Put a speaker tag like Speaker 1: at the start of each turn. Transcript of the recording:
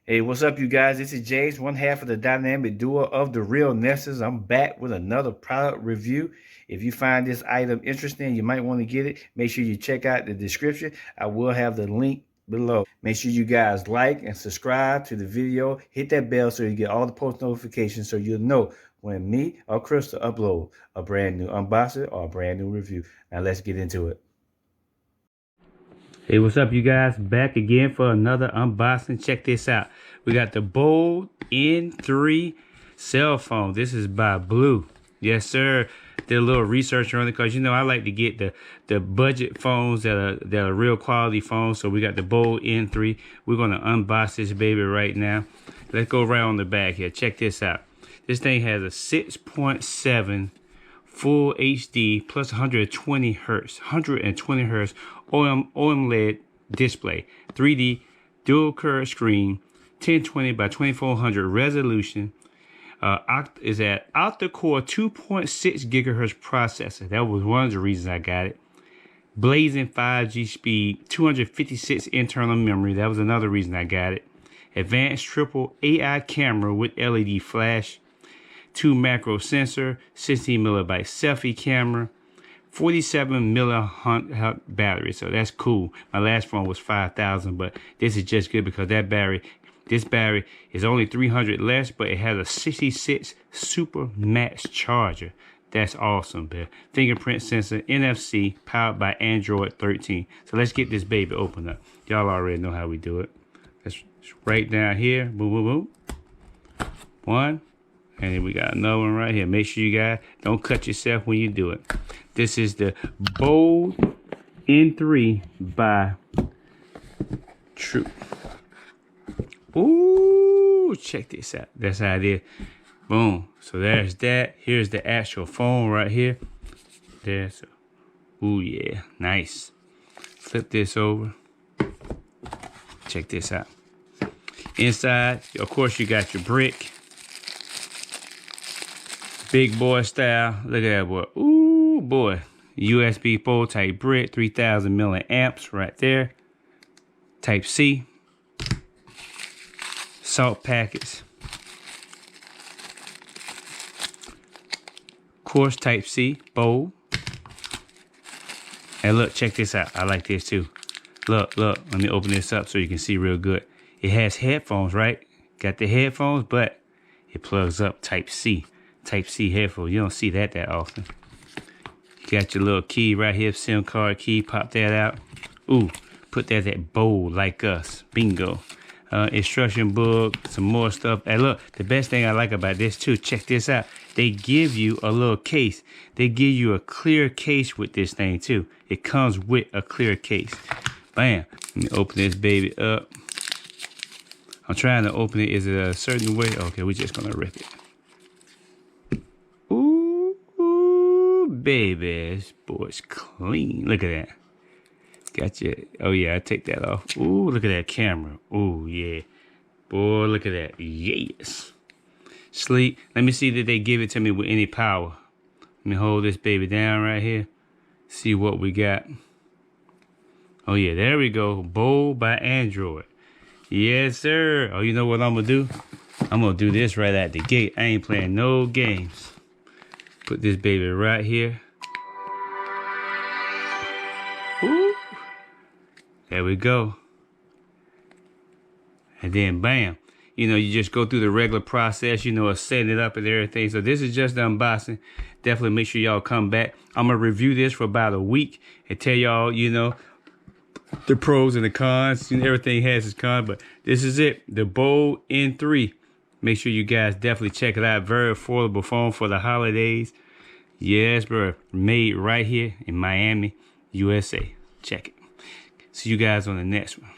Speaker 1: Hey, what's up, you guys? This is James, one half of the dynamic duo of the Real Nesters. I'm back with another product review. If you find this item interesting, you might want to get it. Make sure you check out the description. I will have the link below. Make sure you guys like and subscribe to the video. Hit that bell so you get all the post notifications so you'll know when me or Crystal upload a brand new unboxing or a brand new review. Now let's get into it. Hey, what's up, you guys? Back again for another unboxing. Check this out. We got the Bold N3 cell phone. This is by Blue. Yes, sir. Did a little research on it because, you know, I like to get the budget phones that are real quality phones. So we got the Bold N3. We're going to unbox this baby right now. Let's go right on the back here. Check this out. This thing has a 6.7 full HD plus 120 hertz OLED display, 3D dual curve screen, 1020 by 2400 resolution. Is at octa-core 2.6 gigahertz processor. That was one of the reasons I got it. Blazing 5G speed, 256 internal memory. That was another reason I got it. Advanced triple AI camera with LED flash. 2 macro sensor, 16 millibyte selfie camera, 47 milliamp battery. So that's cool. My last phone was 5,000, but this is just good because this battery is only 300 less, but it has a 66 super max charger. That's awesome, man. Fingerprint sensor, NFC, powered by Android 13. So let's get this baby open up. Y'all already know how we do it. Let's right down here. Boom, boom, boom. One. And then we got another one right here. Make sure you guys don't cut yourself when you do it. This is the Bold N3 by True. Ooh, check this out. That's how it is. Boom. So there's that. Here's the actual phone right here. There's. Ooh, yeah. Nice. Flip this over. Check this out. Inside, of course, you got your brick. Big boy style. Look at that boy. Ooh, boy. USB 4 type brick, 3000 milliamps right there. Type C. Salt packets. Of course, type C, bold. And look, check this out. I like this too. Look. Let me open this up so you can see real good. It has headphones, right? Got the headphones, but it plugs up type C. Type C headphone. You don't see that often. You got your little key right here, SIM card key. Pop that out. Ooh, put that at Bold like us. Bingo. Instruction book, some more stuff. And look, the best thing I like about this too, check this out. They give you a little case. They give you a clear case with this thing too. It comes with a clear case. Bam. Let me open this baby up. I'm trying to open it. Is it a certain way? Okay, we're just gonna rip it. Baby, this boy's clean. Look at that. Gotcha. Oh yeah, I take that off. Ooh, look at that camera. Ooh, yeah. Boy, look at that. Yes. Sleep. Let me see, did they give it to me with any power? Let me hold this baby down right here. See what we got. Oh yeah, there we go. Bold by Android. Yes, sir. Oh, you know what I'm gonna do? I'm gonna do this right at the gate. I ain't playing no games. Put this baby right here. Ooh. There we go. And then bam. You know, you just go through the regular process, you know, of setting it up and everything. So this is just the unboxing. Definitely make sure y'all come back. I'm going to review this for about a week and tell y'all, you know, the pros and the cons. You know, everything has its cons, but this is it. The Bold N3. Make sure you guys definitely check it out. Very affordable phone for the holidays. Yes, bro. Made right here in Miami, USA. Check it. See you guys on the next one.